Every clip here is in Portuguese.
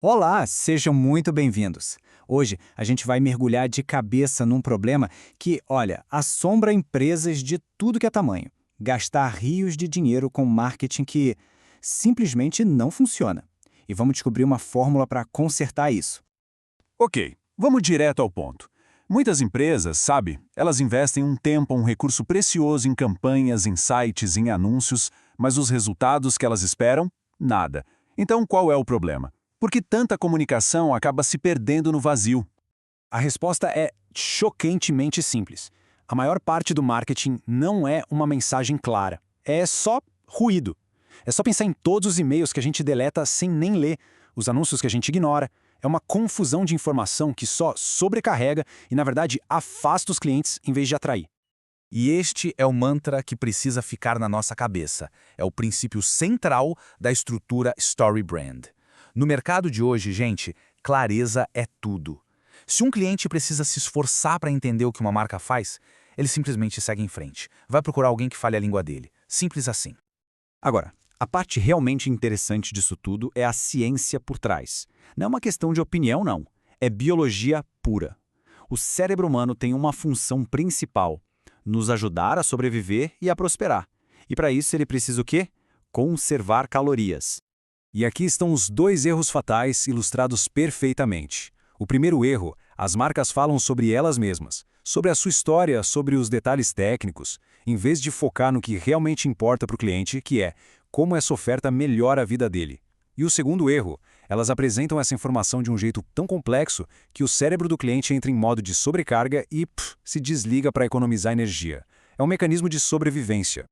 Olá, sejam muito bem-vindos. Hoje a gente vai mergulhar de cabeça num problema que, olha, assombra empresas de tudo que é tamanho. Gastar rios de dinheiro com marketing que simplesmente não funciona. E vamos descobrir uma fórmula para consertar isso. Ok, vamos direto ao ponto. Muitas empresas, sabe, elas investem um tempo, um recurso precioso em campanhas, em sites, em anúncios, mas os resultados que elas esperam? Nada. Então qual é o problema? Por que tanta comunicação acaba se perdendo no vazio? A resposta é chocantemente simples. A maior parte do marketing não é uma mensagem clara. É só ruído. É só pensar em todos os e-mails que a gente deleta sem nem ler, os anúncios que a gente ignora. É uma confusão de informação que só sobrecarrega e, na verdade, afasta os clientes em vez de atrair. E este é o mantra que precisa ficar na nossa cabeça. É o princípio central da estrutura Story Brand. No mercado de hoje, gente, clareza é tudo. Se um cliente precisa se esforçar para entender o que uma marca faz, ele simplesmente segue em frente. Vai procurar alguém que fale a língua dele. Simples assim. Agora, a parte realmente interessante disso tudo é a ciência por trás. Não é uma questão de opinião, não. É biologia pura. O cérebro humano tem uma função principal: nos ajudar a sobreviver e a prosperar. E para isso ele precisa o quê? Conservar calorias. E aqui estão os dois erros fatais ilustrados perfeitamente. O primeiro erro: as marcas falam sobre elas mesmas, sobre a sua história, sobre os detalhes técnicos, em vez de focar no que realmente importa para o cliente, que é como essa oferta melhora a vida dele. E o segundo erro: elas apresentam essa informação de um jeito tão complexo que o cérebro do cliente entra em modo de sobrecarga e se desliga para economizar energia. É um mecanismo de sobrevivência.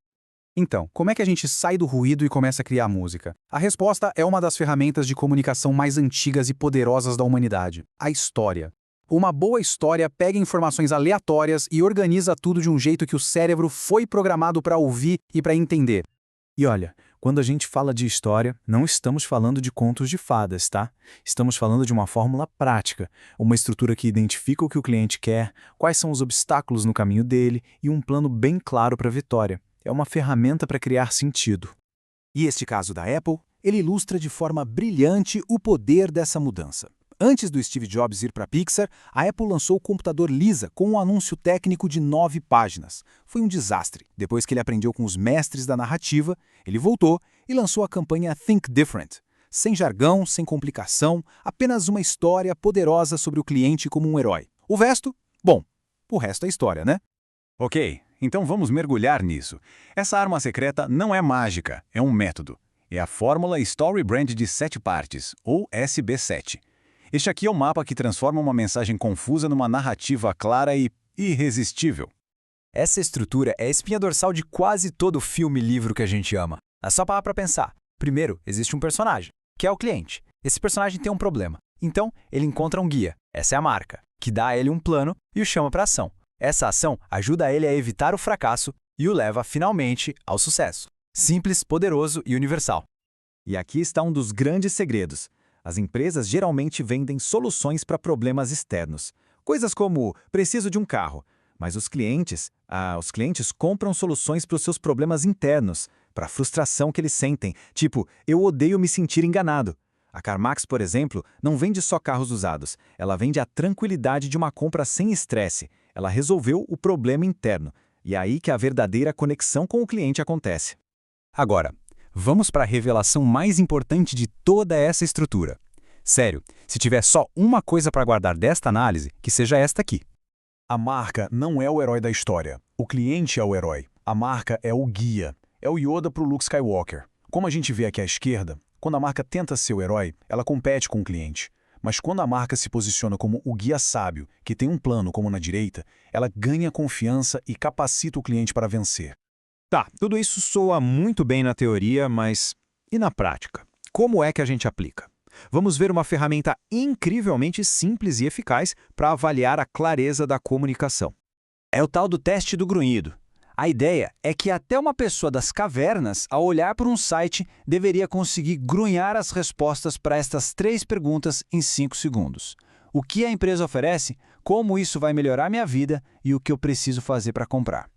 Então, como é que a gente sai do ruído e começa a criar música? A resposta é uma das ferramentas de comunicação mais antigas e poderosas da humanidade: a história. Uma boa história pega informações aleatórias e organiza tudo de um jeito que o cérebro foi programado para ouvir e para entender. E olha, quando a gente fala de história, não estamos falando de contos de fadas, tá? Estamos falando de uma fórmula prática, uma estrutura que identifica o que o cliente quer, quais são os obstáculos no caminho dele e um plano bem claro para a vitória. É uma ferramenta para criar sentido. E este caso da Apple, ele ilustra de forma brilhante o poder dessa mudança. Antes do Steve Jobs ir para a Pixar, a Apple lançou o computador Lisa com um anúncio técnico de 9 páginas. Foi um desastre. Depois que ele aprendeu com os mestres da narrativa, ele voltou e lançou a campanha Think Different. Sem jargão, sem complicação, apenas uma história poderosa sobre o cliente como um herói. O resto? Bom, o resto é história, né? Ok, então vamos mergulhar nisso. Essa arma secreta não é mágica, é um método. É a fórmula Story Brand de 7 partes, ou SB7. Este aqui é o mapa que transforma uma mensagem confusa numa narrativa clara e irresistível. Essa estrutura é a espinha dorsal de quase todo filme e livro que a gente ama. É só parar para pensar. Primeiro, existe um personagem, que é o cliente. Esse personagem tem um problema. Então, ele encontra um guia, essa é a marca, que dá a ele um plano e o chama para ação. Essa ação ajuda ele a evitar o fracasso e o leva, finalmente, ao sucesso. Simples, poderoso e universal. E aqui está um dos grandes segredos. As empresas geralmente vendem soluções para problemas externos. Coisas como, preciso de um carro. Mas os clientes compram soluções para os seus problemas internos, para a frustração que eles sentem. Tipo, eu odeio me sentir enganado. A CarMax, por exemplo, não vende só carros usados. Ela vende a tranquilidade de uma compra sem estresse. Ela resolveu o problema interno. E é aí que a verdadeira conexão com o cliente acontece. Agora, vamos para a revelação mais importante de toda essa estrutura. Sério, se tiver só uma coisa para guardar desta análise, que seja esta aqui. A marca não é o herói da história. O cliente é o herói. A marca é o guia. É o Yoda para o Luke Skywalker. Como a gente vê aqui à esquerda, quando a marca tenta ser o herói, ela compete com o cliente. Mas quando a marca se posiciona como o guia sábio, que tem um plano como na direita, ela ganha confiança e capacita o cliente para vencer. Tá, tudo isso soa muito bem na teoria, mas e na prática? Como é que a gente aplica? Vamos ver uma ferramenta incrivelmente simples e eficaz para avaliar a clareza da comunicação. É o tal do teste do grunhido. A ideia é que até uma pessoa das cavernas, ao olhar para um site, deveria conseguir grunhar as respostas para estas 3 perguntas em 5 segundos. O que a empresa oferece, como isso vai melhorar minha vida e o que eu preciso fazer para comprar.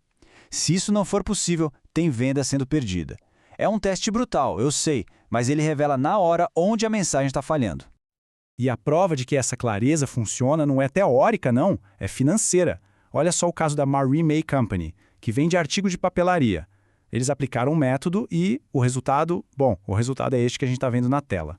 Se isso não for possível, tem venda sendo perdida. É um teste brutal, eu sei, mas ele revela na hora onde a mensagem está falhando. E a prova de que essa clareza funciona não é teórica, não, é financeira. Olha só o caso da Marie May Company, que vende artigos de papelaria. Eles aplicaram um método e o resultado é este que a gente está vendo na tela.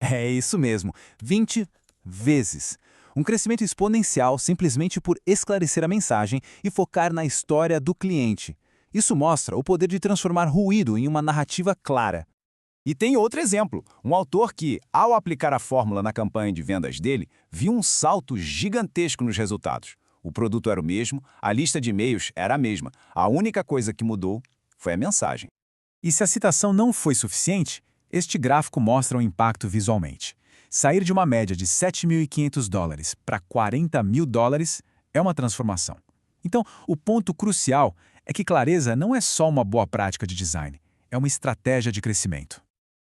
É isso mesmo, 20 vezes. Um crescimento exponencial simplesmente por esclarecer a mensagem e focar na história do cliente. Isso mostra o poder de transformar ruído em uma narrativa clara. E tem outro exemplo, um autor que, ao aplicar a fórmula na campanha de vendas dele, viu um salto gigantesco nos resultados. O produto era o mesmo, a lista de e-mails era a mesma. A única coisa que mudou foi a mensagem. E se a citação não foi suficiente, este gráfico mostra o impacto visualmente. Sair de uma média de $7.500 para $40.000 é uma transformação. Então, o ponto crucial é que clareza não é só uma boa prática de design, é uma estratégia de crescimento.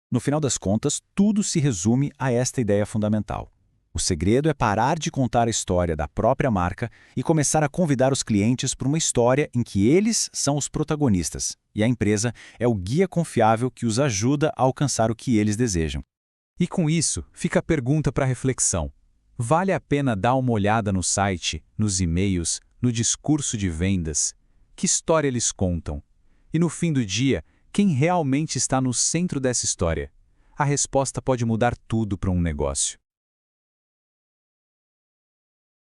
No final das contas, tudo se resume a esta ideia fundamental. O segredo é parar de contar a história da própria marca e começar a convidar os clientes para uma história em que eles são os protagonistas e a empresa é o guia confiável que os ajuda a alcançar o que eles desejam. E com isso, fica a pergunta para reflexão. Vale a pena dar uma olhada no site, nos e-mails, no discurso de vendas? Que história eles contam? E no fim do dia, quem realmente está no centro dessa história? A resposta pode mudar tudo para um negócio.